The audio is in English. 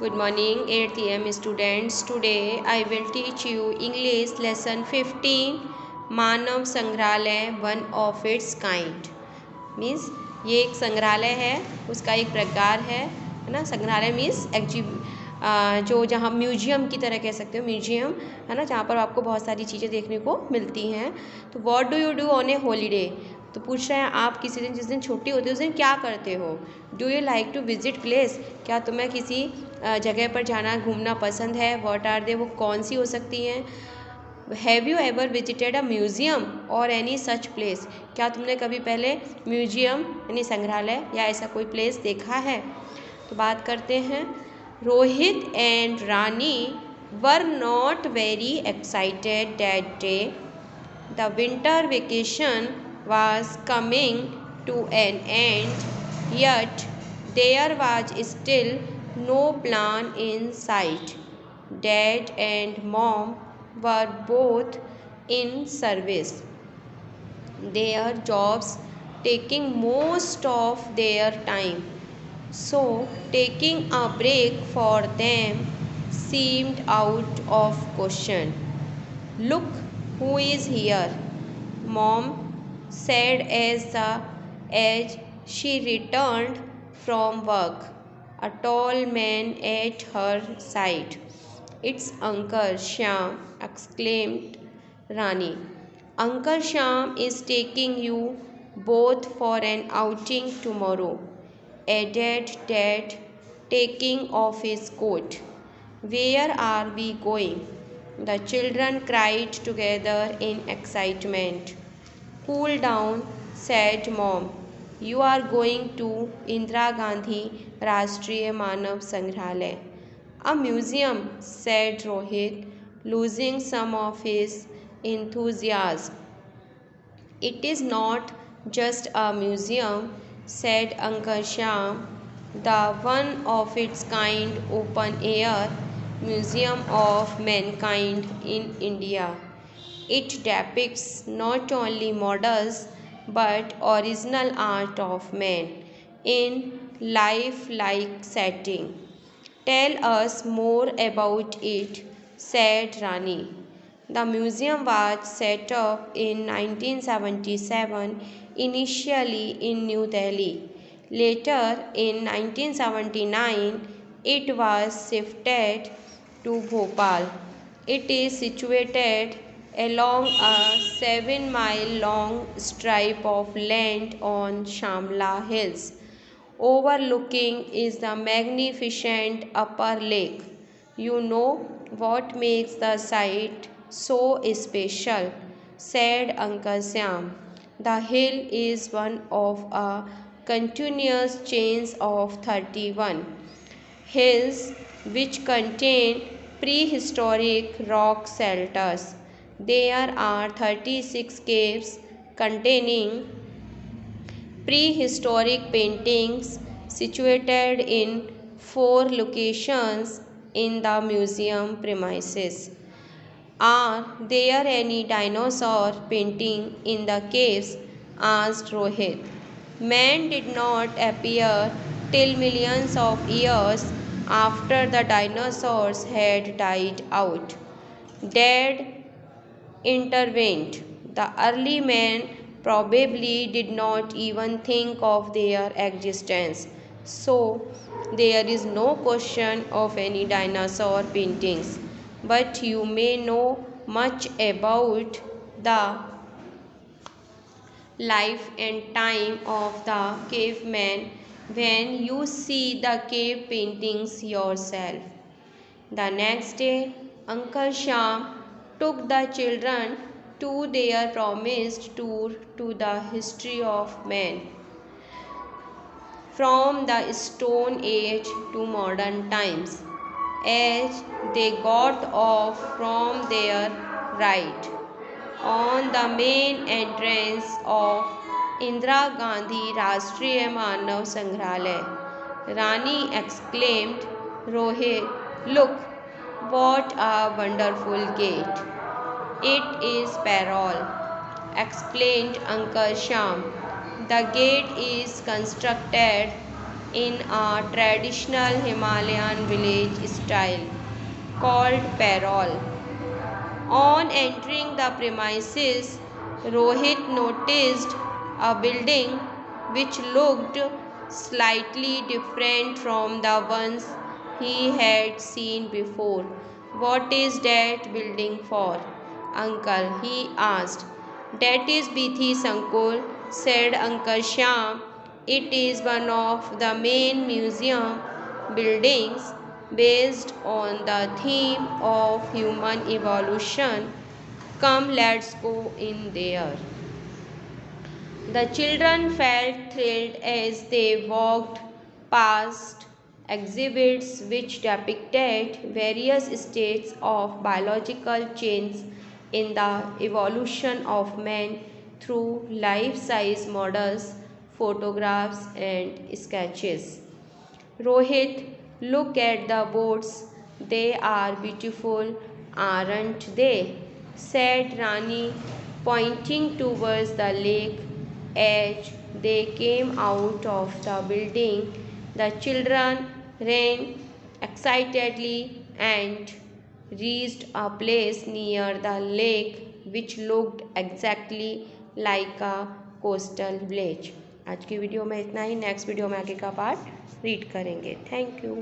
Good morning, 8th AM students. Today I will teach you English lesson 15 मानव संग्रहालय one of its kind. Means ये एक संग्रहालय है, उसका एक प्रकार है ना। संग्रहालय मीन्स जो जहाँ म्यूजियम की तरह कह सकते हो, म्यूजियम है ना, जहाँ पर आपको बहुत सारी चीज़ें देखने को मिलती हैं। तो what do you do on A holiday? तो पूछ रहे हैं आप किसी दिन, जिस दिन छुट्टी होती है उस दिन क्या करते हो। Do you like to visit place? क्या तुम्हें किसी जगह पर जाना घूमना पसंद है? What are they? वो कौन सी हो सकती हैं? Have you ever visited a museum और एनी सच प्लेस? क्या तुमने कभी पहले म्यूजियम यानी संग्रहालय या ऐसा कोई प्लेस देखा है? तो बात करते हैं। Rohit and Rani were not very excited that day. The winter vacation was coming to an end, yet there was still no plan in sight. Dad and Mom were both in service, their jobs taking most of their time. So, taking a break for them seemed out of question. Look who is here, Mom said as she returned from work, a tall man at her side. It's Uncle Shyam, exclaimed Rani. Uncle Shyam is taking you both for an outing tomorrow, added Dad, taking off his coat. Where are we going? The children cried together in excitement. Cool down, said Mom. You are going to Indira Gandhi Rashtriya Manav Sangrahalaya. A museum, said Rohit, losing some of his enthusiasm. It is not just a museum, said Uncle Shyam, the one of its kind open air museum of mankind in India. It depicts not only models but original art of man in lifelike setting. Tell us more about it, said Rani. The museum was set up in 1977, initially in New Delhi. Later, in 1979, it was shifted to Bhopal. It is situated along a 7-mile long stripe of land on Shamla Hills. Overlooking is the magnificent upper lake. You know what makes the site so special, said Uncle Sam. The hill is one of a continuous chain of 31 hills which contain prehistoric rock shelters. There are 36 caves containing prehistoric paintings situated in 4 locations in the museum premises. Are there any dinosaur painting in the caves? Asked Rohit. Man did not appear till millions of years after the dinosaurs had died out. Dad intervened. The early men probably did not even think of their existence. So, there is no question of any dinosaur paintings. But you may know much about the life and time of the caveman when you see the cave paintings yourself. The next day, Uncle Shyam took the children to their promised tour to the history of man, from the Stone Age to modern times. As they got off from their ride, on the main entrance of Indira Gandhi Rashtriya Manav Sangrahalaya, Rani exclaimed, Rohit, look, what a wonderful gate. It is Parole, explained Uncle Shyam. The gate is constructed in a traditional Himalayan village style called Parol. On entering the premises, Rohit noticed a building which looked slightly different from the ones he had seen before. "What is that building for, uncle?" he asked. "That is Bithi Sankul," said Uncle Shyam. "It is one of the main museum buildings based on the theme of human evolution. Come, let's go in there." The children felt thrilled as they walked past exhibits which depicted various states of biological change in the evolution of man through life-size models, photographs, and sketches. "Rohit, look at the boats. They are beautiful, aren't they?" said Rani, pointing towards the lake. As they came out of the building, the children ran excitedly and reached a place near the lake which looked exactly like a coastal village. आज की video में इतना ही. Next video में आगे का part read करेंगे. Thank you.